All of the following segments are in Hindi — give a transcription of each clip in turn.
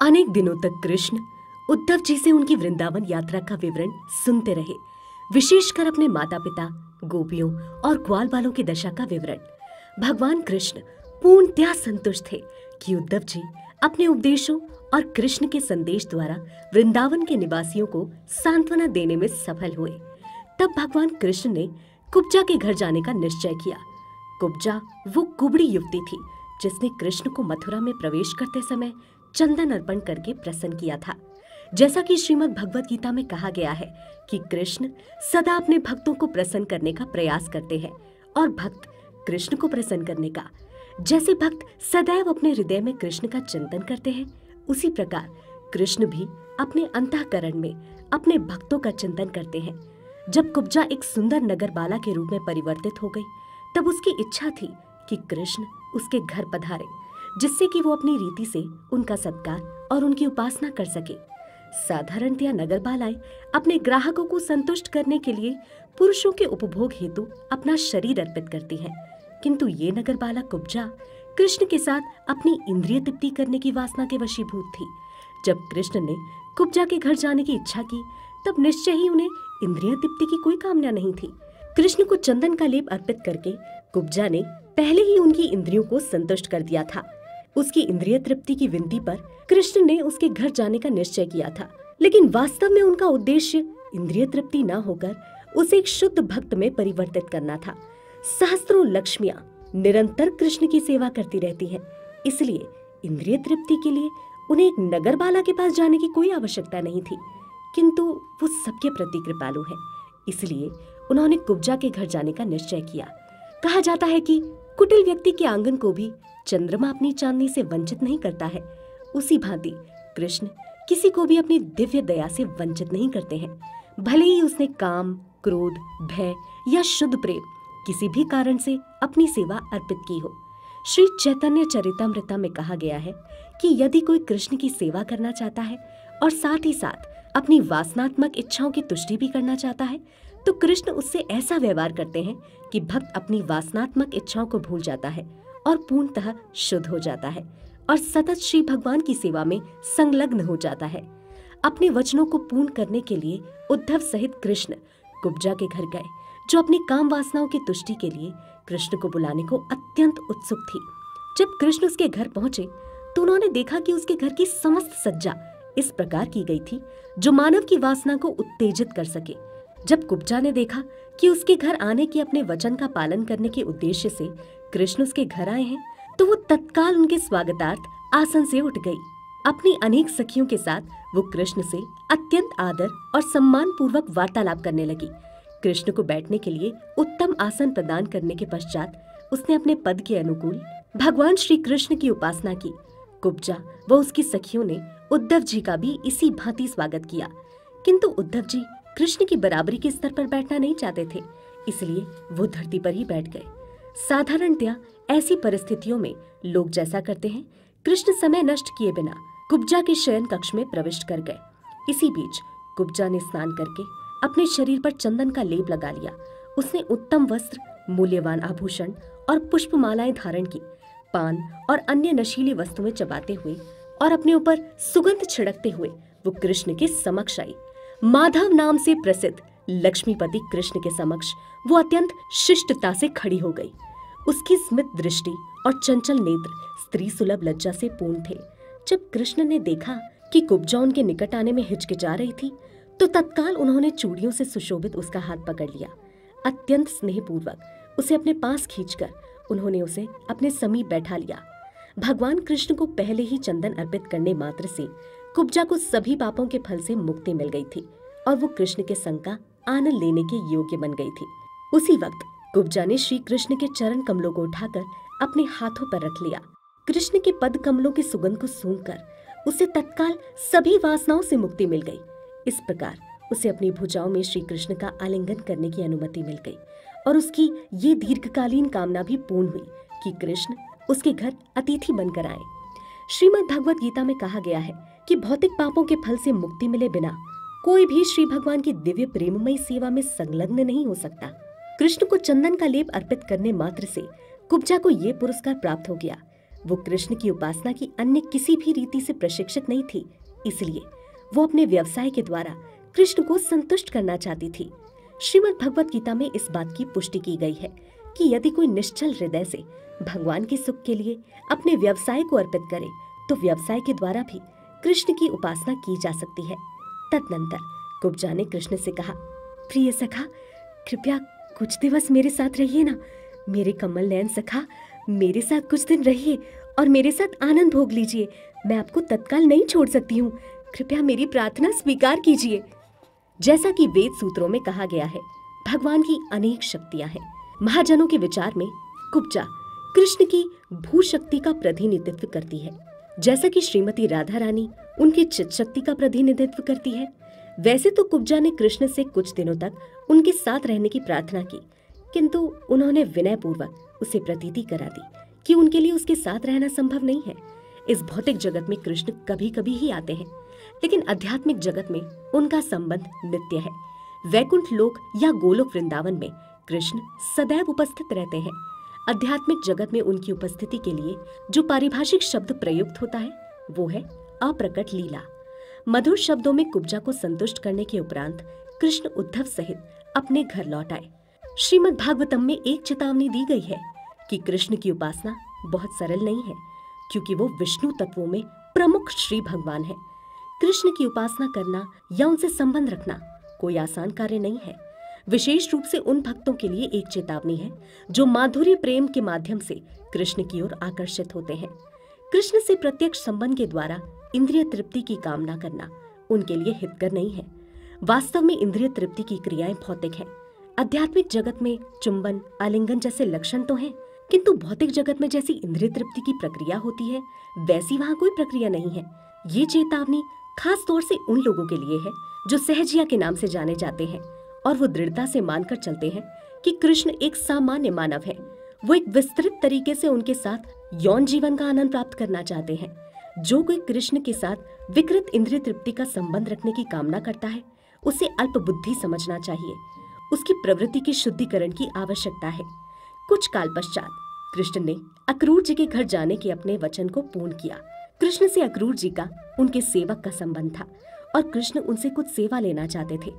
अनेक दिनों तक कृष्ण उद्धव जी से उनकी वृंदावन यात्रा का विवरण सुनते रहे, विशेषकर अपने माता पिता, गोपियों और ग्वाल बालों की दशा का विवरण। भगवान कृष्ण पूर्णतया संतुष्ट थे कि उद्धव जी अपने उपदेशों और कृष्ण के संदेश द्वारा वृंदावन के निवासियों को सांत्वना देने में सफल हुए। तब भगवान कृष्ण ने कुब्जा के घर जाने का निश्चय किया। कुब्जा वो कुबड़ी युवती थी जिसने कृष्ण को मथुरा में प्रवेश करते समय चंदन अर्पण करके प्रसन्न किया था। जैसा कि श्रीमद् भगवत गीता में कहा गया है कि कृष्ण सदा अपने भक्तों को प्रसन्न करने का प्रयास करते हैं और भक्त कृष्ण को प्रसन्न करने का। जैसे भक्त सदैव अपने हृदय में कृष्ण का चिंतन करते हैं, उसी प्रकार कृष्ण भी अपने अंतःकरण में अपने भक्तों का चिंतन करते हैं। जब कुब्जा एक सुंदर नगर बाला के रूप में परिवर्तित हो गई, तब उसकी इच्छा थी कि कृष्ण उसके घर पधारे, जिससे कि वो अपनी रीति से उनका सत्कार और उनकी उपासना कर सके। साधारणतया नगर बालाएं अपने ग्राहकों को संतुष्ट करने के लिए पुरुषों के उपभोग हेतु अपना शरीर अर्पित करती हैं, किंतु ये नगर बाला कुब्जा कृष्ण के साथ अपनी इंद्रिय तृप्ति करने की वासना के वशीभूत थी। जब कृष्ण ने कुब्जा के घर जाने की इच्छा की, तब निश्चय ही उन्हें इंद्रिय तृप्ति की कोई कामना नहीं थी। कृष्ण को चंदन का लेप अर्पित करके कुब्जा ने पहले ही उनकी इंद्रियों को संतुष्ट कर दिया था। उसकी इंद्रिय तृप्ति की विनती पर कृष्ण ने उसके घर जाने का निश्चय किया था, लेकिन वास्तव में उनका उद्देश्य इंद्रिय तृप्ति न होकर उसे एक शुद्ध भक्त में परिवर्तित करना था। सहस्त्रों लक्ष्मियां निरंतर कृष्ण की सेवा करती रहती हैं, इसलिए इंद्रिय तृप्ति के लिए उन्हें एक नगर बाला के पास जाने की कोई आवश्यकता नहीं थी। किंतु वो सबके प्रति कृपालु है, इसलिए उन्होंने कुब्जा के घर जाने का निश्चय किया। कहा जाता है कि कुटिल व्यक्ति के आंगन को भी चंद्रमा अपनी चांदनी से वंचित नहीं करता है, उसी भांति कृष्ण किसी को भी अपनी दिव्य दया से वंचित नहीं करते हैं। भले ही उसने काम, क्रोध, भय या शुद्ध प्रेम किसी भी कारण से अपनी सेवा अर्पित की हो। श्री चैतन्य चरितामृत में कहा गया है कि यदि कोई कृष्ण की सेवा करना चाहता है और साथ ही साथ अपनी वासनात्मक इच्छाओं की तुष्टि भी करना चाहता है, तो कृष्ण उससे ऐसा व्यवहार करते हैं कि भक्त अपनी वासनात्मक इच्छाओं को भूल जाता है और पूर्णतः शुद्ध हो जाता है और सतत श्री भगवान की सेवा में संलग्न हो जाता है। अपने वचनों को पूर्ण करने के लिए उद्धव सहित कृष्ण कुब्जा के घर गए, जो अपनी काम वासनाओं की तुष्टि के लिए कृष्ण को बुलाने को अत्यंत उत्सुक थी। जब कृष्ण उसके घर पहुंचे तो उन्होंने देखा कि उसके घर की समस्त सज्जा इस प्रकार की गई थी जो मानव की वासना को उत्तेजित कर सके। जब कुब्जा ने देखा कि उसके घर आने के अपने वचन का पालन करने के उद्देश्य से कृष्ण उसके घर आए हैं, तो वो तत्काल उनके स्वागतार्थ आसन से उठ गई। अपनी अनेक सखियों के साथ वो कृष्ण से अत्यंत आदर और सम्मान पूर्वक वार्तालाप करने लगी। कृष्ण को बैठने के लिए उत्तम आसन प्रदान करने के पश्चात उसने अपने पद के अनुकूल भगवान श्री कृष्ण की उपासना की। कुब्जा व उसकी सखियों ने उद्धव जी का भी इसी भांति स्वागत किया, किंतु उद्धव जी कृष्ण की बराबरी के स्तर पर बैठना नहीं चाहते थे, इसलिए वो धरती पर ही बैठ गए। साधारणतया ऐसी परिस्थितियों में लोग जैसा करते हैं, कृष्ण समय नष्ट किए बिना कुब्जा के शयन कक्ष में प्रविष्ट कर गए। इसी बीच कुब्जा ने स्नान करके अपने शरीर पर चंदन का लेप लगा लिया। उसने उत्तम वस्त्र, मूल्यवान आभूषण और पुष्पमालाएं धारण की। पान और अन्य नशीली वस्तुएं चबाते हुए और अपने ऊपर सुगंध छिड़कते हुए वो कृष्ण के समक्ष आई। माधव नाम से प्रसिद्ध लक्ष्मीपति कृष्ण के समक्ष वो अत्यंत शिष्टता से खड़ी हो गई। उसकी स्मित दृष्टि और चंचल नेत्र स्त्री सुलभ लज्जा से पूर्ण थे। जब कृष्ण ने देखा कि कुब्जा उनके निकट आने में हिचकिचा रही थी, तो तत्काल उन्होंने चूड़ियों से सुशोभित उसका हाथ पकड़ लिया। अत्यंत स्नेहपूर्वक उसे अपने पास खींचकर उन्होंने उसे अपने समीप बैठा लिया। भगवान कृष्ण को पहले ही चंदन अर्पित करने मात्र से कुब्जा को सभी पापों के फल से मुक्ति मिल गई थी और वो कृष्ण के संग का आनंद लेने के योग्य बन गई थी। उसी वक्त कुब्जा ने श्री कृष्ण के चरण कमलों को उठाकर अपने हाथों पर रख लिया। कृष्ण के पद कमलों की सुगंध को सूंघकर उसे तत्काल सभी वासनाओं से मुक्ति मिल गई। इस प्रकार उसे अपनी भुजाओं में श्री कृष्ण का आलिंगन करने की अनुमति मिल गई और उसकी ये दीर्घकालीन कामना भी पूर्ण हुई कि कृष्ण उसके घर अतिथि बनकर आए। श्रीमद् भगवत गीता में कहा गया है कि भौतिक पापों के फल से मुक्ति मिले बिना कोई भी श्री भगवान की दिव्य प्रेममयी सेवा में संलग्न नहीं हो सकता। कृष्ण को चंदन का लेप अर्पित करने मात्र से कुब्जा को ये पुरस्कार प्राप्त हो गया। वो कृष्ण की उपासना की अन्य किसी भी रीति से प्रशिक्षित नहीं थी, इसलिए वो अपने व्यवसाय के द्वारा कृष्ण को संतुष्ट करना चाहती थी। श्रीमद् भगवत गीता में इस बात की पुष्टि की गई है कि यदि कोई निश्चल हृदय से भगवान के सुख के लिए अपने व्यवसाय को अर्पित करे तो व्यवसाय के द्वारा भी कृष्ण की उपासना की जा सकती है। तदनंतर कुब्जा ने कृष्ण से कहा, प्रिय सखा, कृपया कुछ दिवस मेरे साथ रहिए ना। मेरे कमल नयन सखा, मेरे साथ कुछ दिन रहिए और मेरे साथ आनंद भोग लीजिए। मैं आपको तत्काल नहीं छोड़ सकती हूँ, कृपया मेरी प्रार्थना स्वीकार कीजिए। जैसा कि वेद सूत्रों में कहा गया है, भगवान की अनेक शक्तियां हैं। महाजनों के विचार में कुब्जा कृष्ण की भू शक्ति का प्रतिनिधित्व करती है, जैसा कि श्रीमती राधा रानी उनकी चित शक्ति का प्रतिनिधित्व करती है। वैसे तो कुब्जा ने कृष्ण से कुछ दिनों तक उनके साथ रहने की प्रार्थना की, किंतु उन्होंने विनय पूर्वक उसे प्रतीति करा दी कि उनके लिए उसके साथ रहना संभव नहीं है। इस भौतिक जगत में कृष्ण कभी कभी ही आते हैं, लेकिन आध्यात्मिक जगत में उनका संबंध नित्य है। वैकुंठ लोक या गोलोक वृंदावन में कृष्ण सदैव उपस्थित रहते हैं। आध्यात्मिक जगत में उनकी उपस्थिति के लिए जो पारिभाषिक शब्द प्रयुक्त होता है वो है अप्रकट लीला। मधुर शब्दों में कुब्जा को संतुष्ट करने के उपरांत कृष्ण उद्धव सहित अपने घर लौट आए। श्रीमद् भागवतम में एक चेतावनी दी गई है कि कृष्ण की उपासना बहुत सरल नहीं है, क्योंकि वो विष्णु तत्वों में प्रमुख श्री भगवान है। कृष्ण की उपासना करना या उनसे संबंध रखना कोई आसान कार्य नहीं है। विशेष रूप से उन भक्तों के लिए एक चेतावनी है जो माधुर्य प्रेम के माध्यम से कृष्ण की ओर आकर्षित होते हैं। कृष्ण से प्रत्यक्ष संबंध के द्वारा इंद्रिय तृप्ति की कामना करना उनके लिए हितकर नहीं है। वास्तव में इंद्रिय तृप्ति की क्रियाएं भौतिक हैं। आध्यात्मिक जगत में चुंबन, आलिंगन जैसे लक्षण तो हैं, किंतु भौतिक जगत में जैसी इंद्रिय तृप्ति की प्रक्रिया होती है वैसी वहाँ कोई प्रक्रिया नहीं है। ये चेतावनी खास तौर से उन लोगों के लिए है जो सहजिया के नाम से जाने जाते हैं और वो दृढ़ता से मानकर चलते हैं कि कृष्ण एक सामान्य मानव है। वो एक विस्तृत तरीके से उनके साथ यौन जीवन का आनंद प्राप्त करना चाहते हैं। जो कोई कृष्ण के साथ विकृत इंद्रिय तृप्ति का संबंध रखने की कामना करता है उसे अल्प बुद्धि समझना चाहिए। उसकी प्रवृत्ति की शुद्धिकरण की आवश्यकता है। कुछ काल पश्चात कृष्ण ने अक्रूर जी के घर जाने के अपने वचन को पूर्ण किया। कृष्ण से अक्रूर जी का उनके सेवक का संबंध था और कृष्ण उनसे कुछ सेवा लेना चाहते थे।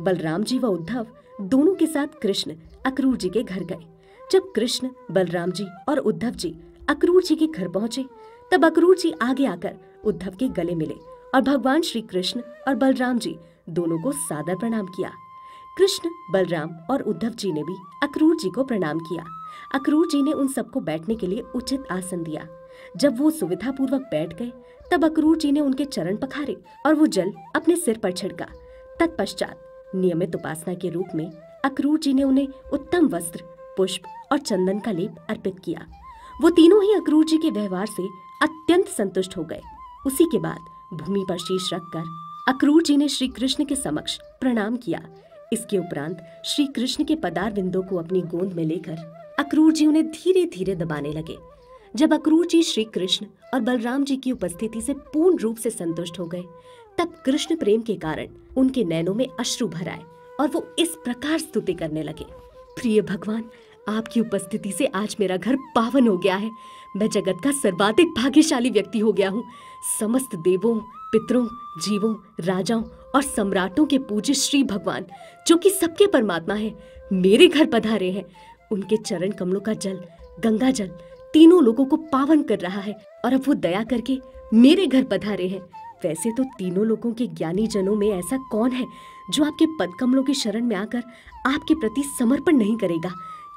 बलराम जी व उद्धव दोनों के साथ कृष्ण अक्रूर जी के घर गए। जब कृष्ण, बलराम जी और उद्धव जी अक्रूर जी के घर पहुंचे तब अक्रूर जी आगे आकर उद्धव के गले मिले और भगवान श्री कृष्ण और बलराम जी दोनों को सादर प्रणाम किया। कृष्ण, बलराम और उद्धव जी ने भी अक्रूर जी को प्रणाम किया। अक्रूर जी ने उन सबको बैठने के लिए उचित आसन दिया। जब वो सुविधा पूर्वक बैठ गए तब अक्रूर जी ने उनके चरण पखारे और वो जल अपने सिर पर छिड़का। तत्पश्चात नियमित उपासना के रूप में अक्रूर जी ने उन्हें उत्तम वस्त्र, पुष्प और चंदन का लेप अर्पित किया। वो तीनों ही अक्रूर जी के व्यवहार से अत्यंत संतुष्ट हो गए। उसी के बाद भूमि पर शीश रखकर अक्रूर जी ने श्री कृष्ण के समक्ष प्रणाम किया। इसके उपरांत श्री कृष्ण के पदार बिंदों को अपनी गोंद में लेकर अक्रूर जी उन्हें धीरे धीरे दबाने लगे। जब अक्रूर जी श्री कृष्ण और बलराम जी की उपस्थिति से पूर्ण रूप से संतुष्ट हो गए तब कृष्ण प्रेम के कारण उनके नैनों में अश्रु भर आए और वो इस प्रकार स्तुति करने लगे, प्रिय भगवान, आपकी उपस्थिति से आज मेरा घर पावन हो गया है। मैं जगत का सर्वाधिक भाग्यशाली व्यक्ति हो गया हूँ। समस्त देवों, पितरों, जीवों, राजाओं और सम्राटों के पूज्य श्री भगवान, जो कि सबके परमात्मा है, मेरे घर पधारे हैं। उनके चरण कमलों का जल, गंगा जल तीनों लोगों को पावन कर रहा है और अब वो दया करके मेरे घर पधारे हैं। वैसे तो तीनों लोगों के ज्ञानी जनों में ऐसा कौन है जो आपके पद कमलों की शरण में आकर आपके प्रति समर्पण नहीं करेगा,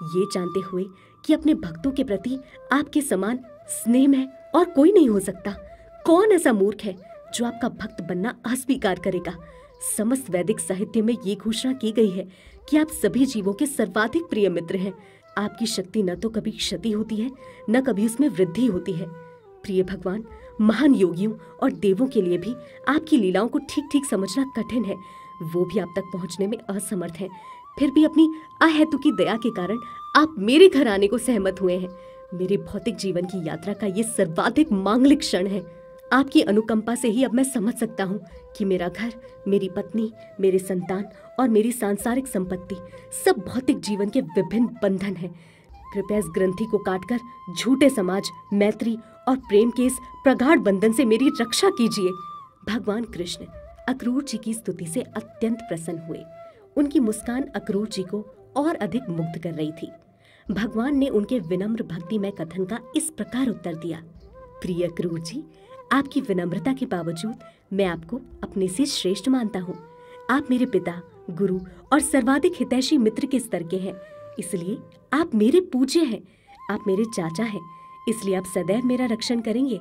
ये जानते हुए कि अपने भक्तों के प्रति आपके समान स्नेह है और कोई नहीं हो सकता। कौन ऐसा मूर्ख है जो आपका भक्त बनना अस्वीकार करेगा। समस्त वैदिक साहित्य में ये घोषणा की गई है कि आप सभी जीवों के सर्वाधिक प्रिय मित्र हैं। आपकी शक्ति न तो कभी क्षति होती है न कभी उसमें वृद्धि होती है। प्रिय भगवान, महान योगियों और देवों के लिए भी आपकी लीलाओं को ठीक ठीक समझना कठिन है। वो भी आप तक पहुंचने में असमर्थ हैं। फिर भी अपनी अहेतुकी दया के कारण आप मेरे घर आने को सहमत हुए हैं। मेरे भौतिक जीवन की यात्रा का ये सर्वाधिक मांगलिक क्षण है। आपकी अनुकंपा से ही अब मैं समझ सकता हूँ कि मेरा घर, मेरी पत्नी, मेरे संतान और मेरी सांसारिक संपत्ति सब भौतिक जीवन के विभिन्न बंधन हैं। कृपया इस ग्रंथि को काटकर झूठे समाज, मैत्री और प्रेम के इस प्रगाढ़ बंधन से मेरी रक्षा कीजिए। भगवान कृष्ण अक्रूर जी की स्तुति से अत्यंत प्रसन्न हुए। उनकी मुस्कान अक्रूर जी को और अधिक मुग्ध कर रही थी। भगवान ने उनके विनम्र भक्तिमय कथन का इस प्रकार उत्तर दिया। प्रिय अक्रूर जी, आपकी विनम्रता के बावजूद मैं आपको अपने से श्रेष्ठ मानता हूँ। आप मेरे पिता, गुरु और सर्वाधिक हितैषी मित्र के स्तर के हैं, इसलिए आप मेरे पूज्य हैं। आप मेरे चाचा हैं, इसलिए आप सदैव मेरा रक्षण करेंगे।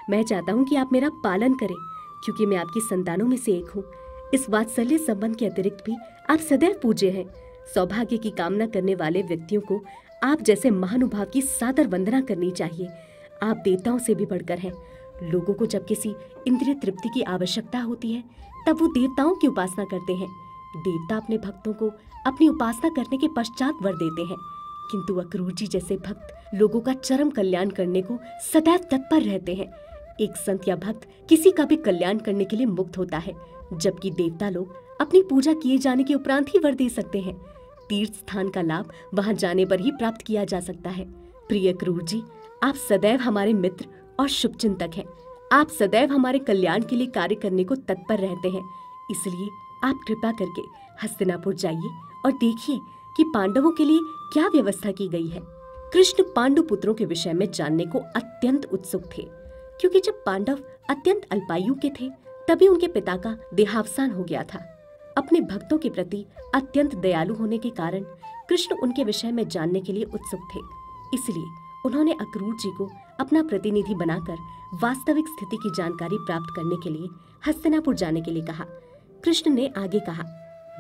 मैं चाहता हूँ कि आप मेरा पालन करें, क्योंकि मैं आपकी संतानों में से एक हूँ। इस वात्सल्य संबंध के अतिरिक्त भी आप सदैव पूज्य हैं। सौभाग्य की कामना करने वाले व्यक्तियों को आप जैसे महानुभाव की सादर वंदना करनी चाहिए। आप देवताओं से भी बढ़कर हैं। लोगों को जब किसी इंद्रिय तृप्ति की आवश्यकता होती है, तब वो देवताओं की उपासना करते हैं। देवता अपने भक्तों को अपनी उपासना करने के पश्चात वर देते हैं, किंतु अक्रूर जी जैसे भक्त लोगों का चरम कल्याण करने को सदैव तत्पर रहते हैं। एक संत या भक्त किसी का भी कल्याण करने के लिए मुक्त होता है, जबकि देवता लोग अपनी पूजा किए जाने के उपरांत ही वर दे सकते हैं। तीर्थ स्थान का लाभ वहां जाने पर ही प्राप्त किया जा सकता है। प्रिय अक्रूर जी, आप सदैव हमारे मित्र और शुभचिंतक हैं। आप सदैव हमारे कल्याण के लिए कार्य करने को तत्पर रहते हैं। इसलिए आप कृपा करके हस्तिनापुर जाइए और देखिए कि पांडवों के लिए क्या व्यवस्था की गई है। कृष्ण पांडु पुत्रों के विषय में जानने को अत्यंत उत्सुक थे, क्योंकि जब पांडव अत्यंत अल्पायु के थे तभी उनके पिता का देहावसान हो गया था। अपने भक्तों के प्रति अत्यंत दयालु होने के कारण कृष्ण उनके विषय में जानने के लिए उत्सुक थे। इसलिए उन्होंने अक्रूर जी को अपना प्रतिनिधि बनाकर वास्तविक स्थिति की जानकारी प्राप्त करने के लिए हस्तिनापुर जाने के लिए कहा। कृष्ण ने आगे कहा,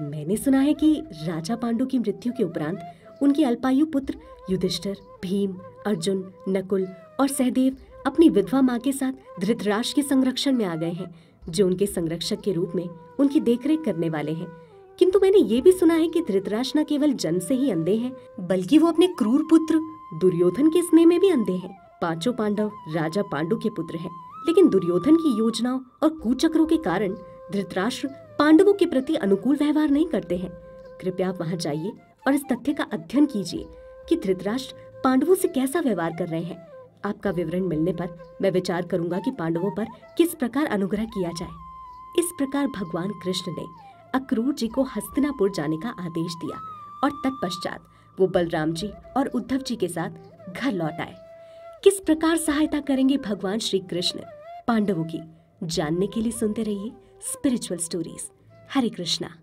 मैंने सुना है कि राजा पांडु की मृत्यु के उपरांत उनके अल्पायु पुत्र युधिष्ठिर, भीम, अर्जुन, नकुल और सहदेव अपनी विधवा माँ के साथ धृतराष्ट्र के संरक्षण में आ गए हैं, जो उनके संरक्षक के रूप में उनकी देखरेख करने वाले हैं। किंतु मैंने ये भी सुना है कि धृतराष्ट्र न केवल जन्म से ही अंधे हैं, बल्कि वो अपने क्रूर पुत्र दुर्योधन के स्नेह में भी अंधे हैं। पांचों पांडव राजा पांडु के पुत्र हैं, लेकिन दुर्योधन की योजनाओं और कुचक्रों के कारण धृतराष्ट्र पांडवों के प्रति अनुकूल व्यवहार नहीं करते हैं। कृपया आप वहां जाइए और इस तथ्य का अध्ययन कीजिए कि धृतराष्ट्र पांडवों से कैसा व्यवहार कर रहे हैं। आपका विवरण मिलने पर मैं विचार करूंगा कि पांडवों पर किस प्रकार अनुग्रह किया जाए। इस प्रकार भगवान कृष्ण ने अक्रूर जी को हस्तिनापुर जाने का आदेश दिया और तत्पश्चात वो बलराम जी और उद्धव जी के साथ घर लौट आए। किस प्रकार सहायता करेंगे भगवान श्री कृष्ण पांडवों की, जानने के लिए सुनते रहिए स्पिरिचुअल स्टोरीज। हरे कृष्णा।